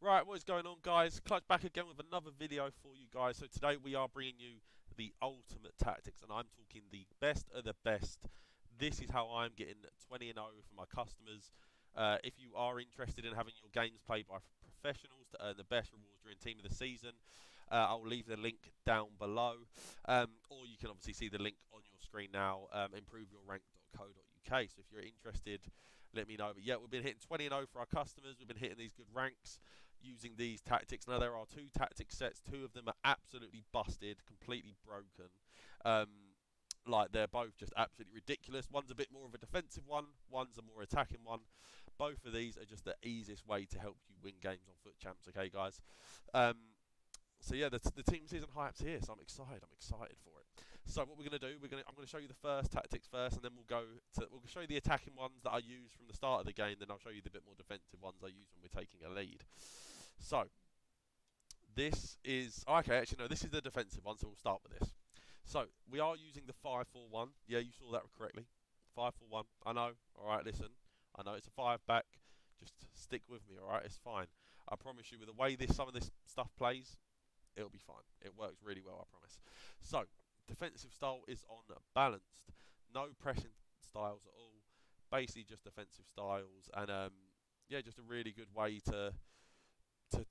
Right, what is going on, guys? Clutch back again with another video for you guys. So today we are bringing you the ultimate tactics, and I'm talking the best of the best. This is how I'm getting 20-0 for my customers. If you are interested in having your games played by professionals to earn the best rewards during Team of the Season, I'll leave the link down below, or you can obviously see the link on your screen now, improveyourrank.co.uk. So if you're interested, let me know. But yeah, we've been hitting 20-0 for our customers. We've been hitting these good ranks using these tactics. Now there are two tactic sets. Two of them are absolutely busted, completely broken. Like they're both just absolutely ridiculous. One's a bit more of a defensive one. One's a more attacking one. Both of these are just the easiest way to help you win games on FUT Champs. Okay, guys. So yeah, the team season hype's here, so I'm excited for it. So what we're gonna do, I'm gonna show you the first tactics first, and then we'll show you the attacking ones that I use from the start of the game. Then I'll show you the bit more defensive ones I use when we're taking a lead. So this is okay. Actually, no, this is the defensive one. So we'll start with this. So we are using the 5-4-1. Yeah, you saw that correctly. 5-4-1. I know. All right, listen. I know it's a 5-back. Just stick with me. All right, it's fine. I promise you, with the way some of this stuff plays, it'll be fine. It works really well, I promise. So, defensive style is on balanced. No pressing styles at all. Basically just defensive styles. And yeah, just a really good way to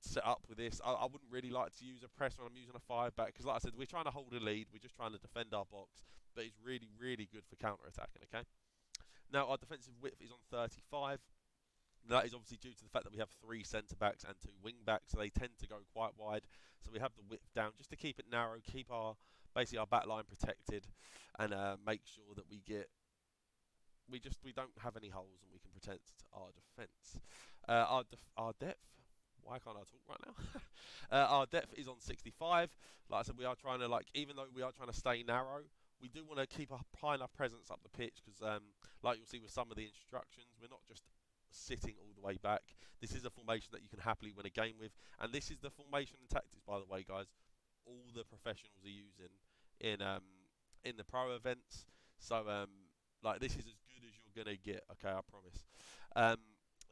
set up with this. I wouldn't really like to use a press when I'm using a 5-back. Because like I said, we're trying to hold a lead. We're just trying to defend our box. But it's really, really good for counter-attacking, okay? Now, our defensive width is on 35. That is obviously due to the fact that we have 3 centre-backs and 2 wing-backs, so they tend to go quite wide. So we have the width down just to keep it narrow, keep basically our back line protected, and make sure that we don't have any holes and we can protect our defence. Our depth. Why can't I talk right now? Our depth is on 65. Like I said, we are trying to even though we are trying to stay narrow, we do want to keep a high enough presence up the pitch because, like you'll see with some of the instructions, we're not just sitting all the way back. This is a formation that you can happily win a game with, and this is the formation and tactics, by the way, guys, all the professionals are using in the pro events. So like this is as good as you're gonna get, okay, I promise.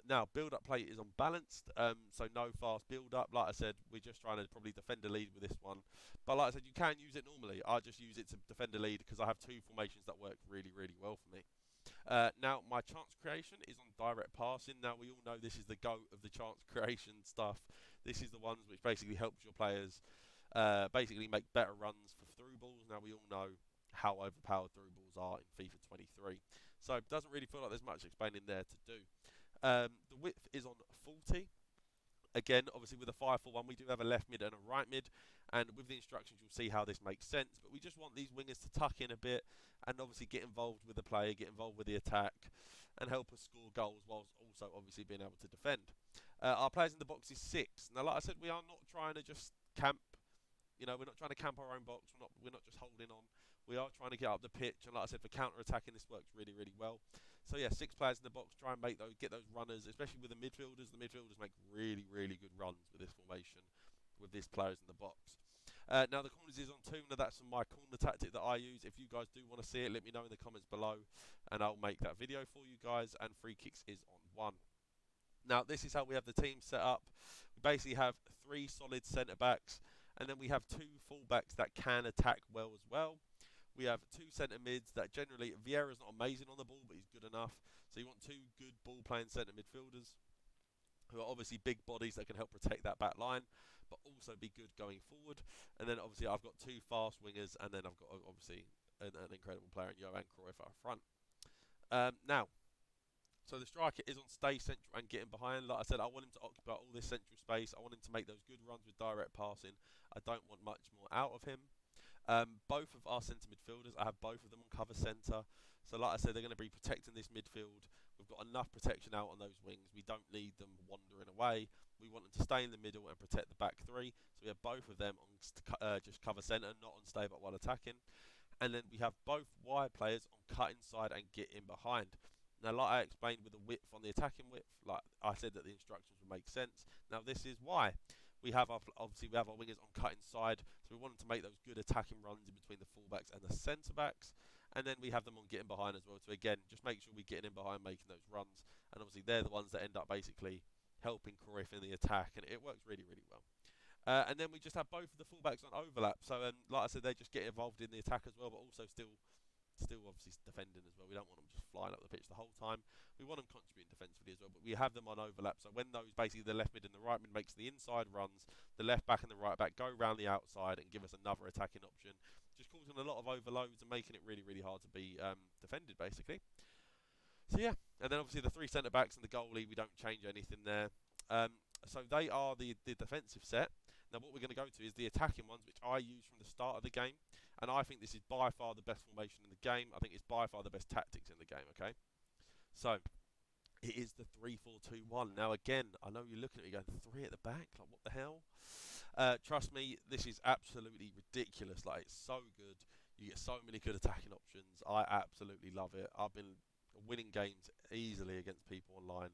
Now build-up play is unbalanced, so no fast build-up. Like I said, we're just trying to probably defend a lead with this one, but like I said, you can use it normally. I just use it to defend a lead because I have 2 formations that work really, really well for me. Now, my chance creation is on direct passing. Now, we all know this is the GOAT of the chance creation stuff. This is the ones which basically helps your players basically make better runs for through balls. Now, we all know how overpowered through balls are in FIFA 23. So, it doesn't really feel like there's much explaining there to do. The width is on 40. Again, obviously with a 5-4-1, we do have a left mid and a right mid, and with the instructions you'll see how this makes sense, but we just want these wingers to tuck in a bit and obviously get involved with the play, get involved with the attack, and help us score goals whilst also obviously being able to defend. Our players in the box is 6. Now, like I said, we are not trying to just camp. You know, we're not trying to camp our own box. We're not just holding on. We are trying to get up the pitch, and like I said, for counter-attacking, this works really, really well. So yeah, 6 players in the box. Try and get those runners, especially with the midfielders. The midfielders make really, really good runs with this formation, with these players in the box. Now the corners is on 2. Now that's my corner tactic that I use. If you guys do want to see it, let me know in the comments below, and I'll make that video for you guys. And free kicks is on 1. Now this is how we have the team set up. We basically have 3 solid centre backs, and then we have 2 full backs that can attack well as well. We have 2 centre mids that generally, Vieira's not amazing on the ball, but he's good enough. So you want 2 good ball playing centre midfielders who are obviously big bodies that can help protect that back line, but also be good going forward. And then obviously I've got 2 fast wingers, and then I've got obviously an incredible player in Johan Cruyff up front. Now, so the striker is on stay central and getting behind. Like I said, I want him to occupy all this central space. I want him to make those good runs with direct passing. I don't want much more out of him. Both of our centre midfielders, I have both of them on cover centre. So like I said, they're going to be protecting this midfield. We've got enough protection out on those wings. We don't need them wandering away. We want them to stay in the middle and protect the back 3. So we have both of them on just cover centre, not on stay but while attacking. And then we have both wide players on cut inside and get in behind. Now, like I explained with the width on the attacking width, like I said that the instructions would make sense. Now, this is why. We have our wingers on cut inside, so we want them to make those good attacking runs in between the fullbacks and the centre backs, and then we have them on getting behind as well. So again, just make sure we're getting in behind, making those runs, and obviously they're the ones that end up basically helping Cruyff in the attack, and it works really, really well. And then we just have both of the fullbacks on overlap. So, like I said, they just get involved in the attack as well, but also still obviously defending as well. We don't want them just flying up the pitch the whole time. We want them contributing defensively as well, but we have them on overlap. So when those, basically the left mid and the right mid makes the inside runs, the left back and the right back go round the outside and give us another attacking option, just causing a lot of overloads and making it really, really hard to be defended, basically. So yeah, and then obviously the three centre backs and the goalie, we don't change anything there. So they are the defensive set. Now what we're going to go to is the attacking ones, which I use from the start of the game. And I think this is by far the best formation in the game. I think it's by far the best tactics in the game, okay? So, it is the 3-4-2-1. Now, again, I know you're looking at me going, 3 at the back? Like, what the hell? Trust me, this is absolutely ridiculous. Like, it's so good. You get so many good attacking options. I absolutely love it. I've been winning games easily against people online,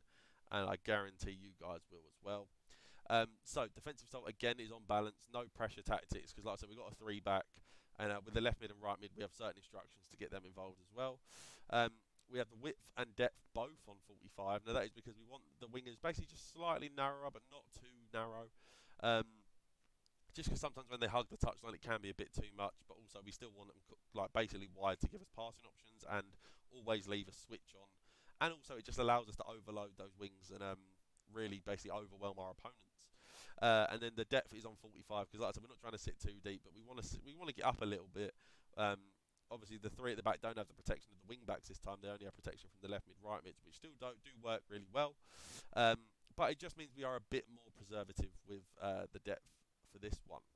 and I guarantee you guys will as well. So, defensive style, again, is on balance. No pressure tactics, because like I said, we've got a 3-back. And with the left mid and right mid, we have certain instructions to get them involved as well. We have the width and depth both on 45. Now that is because we want the wingers basically just slightly narrower, but not too narrow. Just because sometimes when they hug the touchline, it can be a bit too much. But also we still want them like basically wide to give us passing options and always leave a switch on. And also it just allows us to overload those wings and really basically overwhelm our opponents. And then the depth is on 45 because, like I said, we're not trying to sit too deep, but we want to get up a little bit. Obviously, the 3 at the back don't have the protection of the wing backs this time. They only have protection from the left mid, right mid, which still do work really well. But it just means we are a bit more preservative with the depth for this one.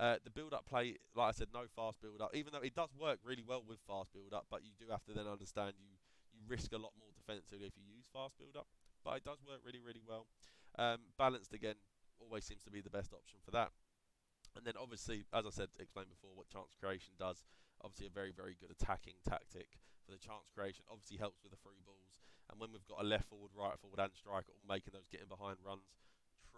The build-up play, like I said, no fast build-up, even though it does work really well with fast build-up, but you do have to then understand you risk a lot more defensively if you use fast build-up. But it does work really, really well. Balanced again. Always seems to be the best option for that. And then obviously, as I said, explained before, what chance creation does. Obviously a very, very good attacking tactic for the chance creation. Obviously helps with the through balls. And when we've got a left forward, right forward and striker all making those getting behind runs,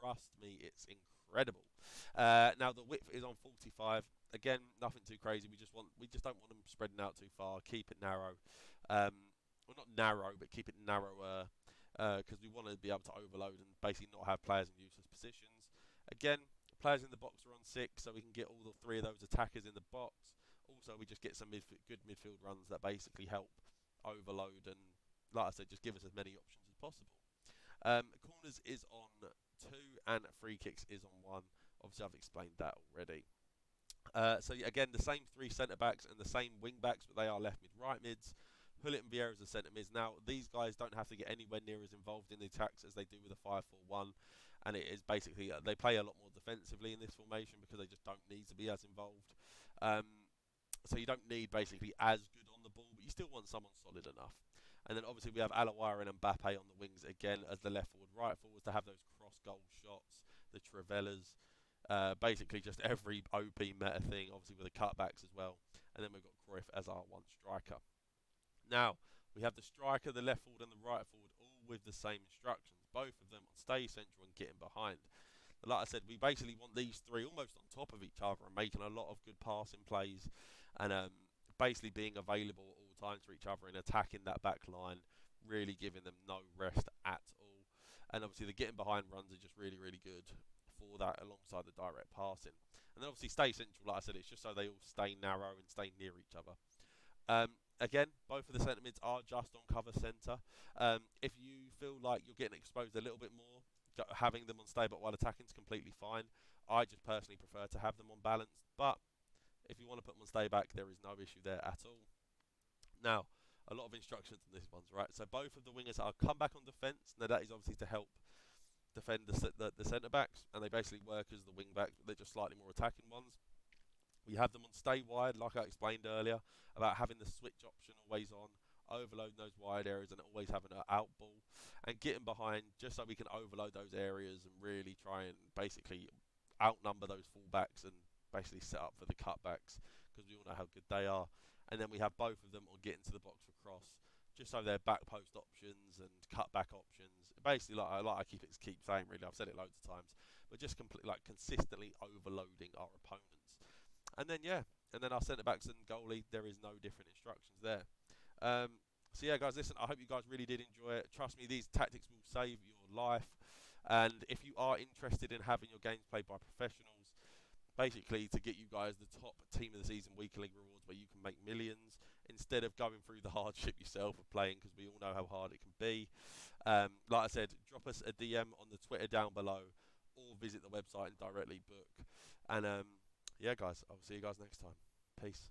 trust me, it's incredible. Now the width is on 45. Again, nothing too crazy. We just don't want them spreading out too far. Keep it narrow. Well, not narrow, but keep it narrower. Because we want to be able to overload and basically not have players in useless positions. Again, players in the box are on 6, so we can get all the 3 of those attackers in the box. Also, we just get some good midfield runs that basically help overload and, like I said, just give us as many options as possible. Corners is on 2 and free kicks is on 1. Obviously, I've explained that already. So yeah, again, the same 3 centre backs and the same wing backs, but they are left mid, right mids. Hullet and Vieira as the centre mids. Now, these guys don't have to get anywhere near as involved in the attacks as they do with a 5-4-1. And it is basically, they play a lot more defensively in this formation because they just don't need to be as involved. So you don't need basically as good on the ball, but you still want someone solid enough. And then obviously we have Alawara and Mbappe on the wings again as the left forward, right forwards to have those cross goal shots, the Travellas, basically just every OP meta thing, obviously with the cutbacks as well. And then we've got Cruyff as our one striker. Now, we have the striker, the left forward and the right forward all with the same instructions. Both of them on stay central and getting behind. But like I said, we basically want these 3 almost on top of each other and making a lot of good passing plays and basically being available at all times for each other and attacking that back line, really giving them no rest at all. And obviously the getting behind runs are just really, really good for that alongside the direct passing. And then obviously stay central, like I said, it's just so they all stay narrow and stay near each other. Again, both of the centre mids are just on cover centre. If you feel like you're getting exposed a little bit more, having them on stay but while attacking is completely fine. I just personally prefer to have them on balance, but if you want to put them on stay back, there is no issue there at all. Now, a lot of instructions on these ones, right? So both of the wingers are come back on defence. Now that is obviously to help defend the centre backs, and they basically work as the wing backs, but they're just slightly more attacking ones. We have them on stay wide, like I explained earlier, about having the switch option always on, overloading those wide areas and always having an out ball, and getting behind just so we can overload those areas and really try and basically outnumber those fullbacks and basically set up for the cutbacks because we all know how good they are. And then we have both of them on getting to the box for cross, just so they're back post options and cutback options. Basically, like I keep saying, really, I've said it loads of times, but just consistently overloading our opponents. And then our centre backs and goalie, there is no different instructions there. So yeah, guys, listen, I hope you guys really did enjoy it. Trust me, these tactics will save your life. And if you are interested in having your games played by professionals, basically to get you guys the top team of the season weekly rewards where you can make millions instead of going through the hardship yourself of playing, because we all know how hard it can be. Like I said, drop us a DM on the Twitter down below or visit the website and directly book. And yeah, guys, I'll see you guys next time. Peace.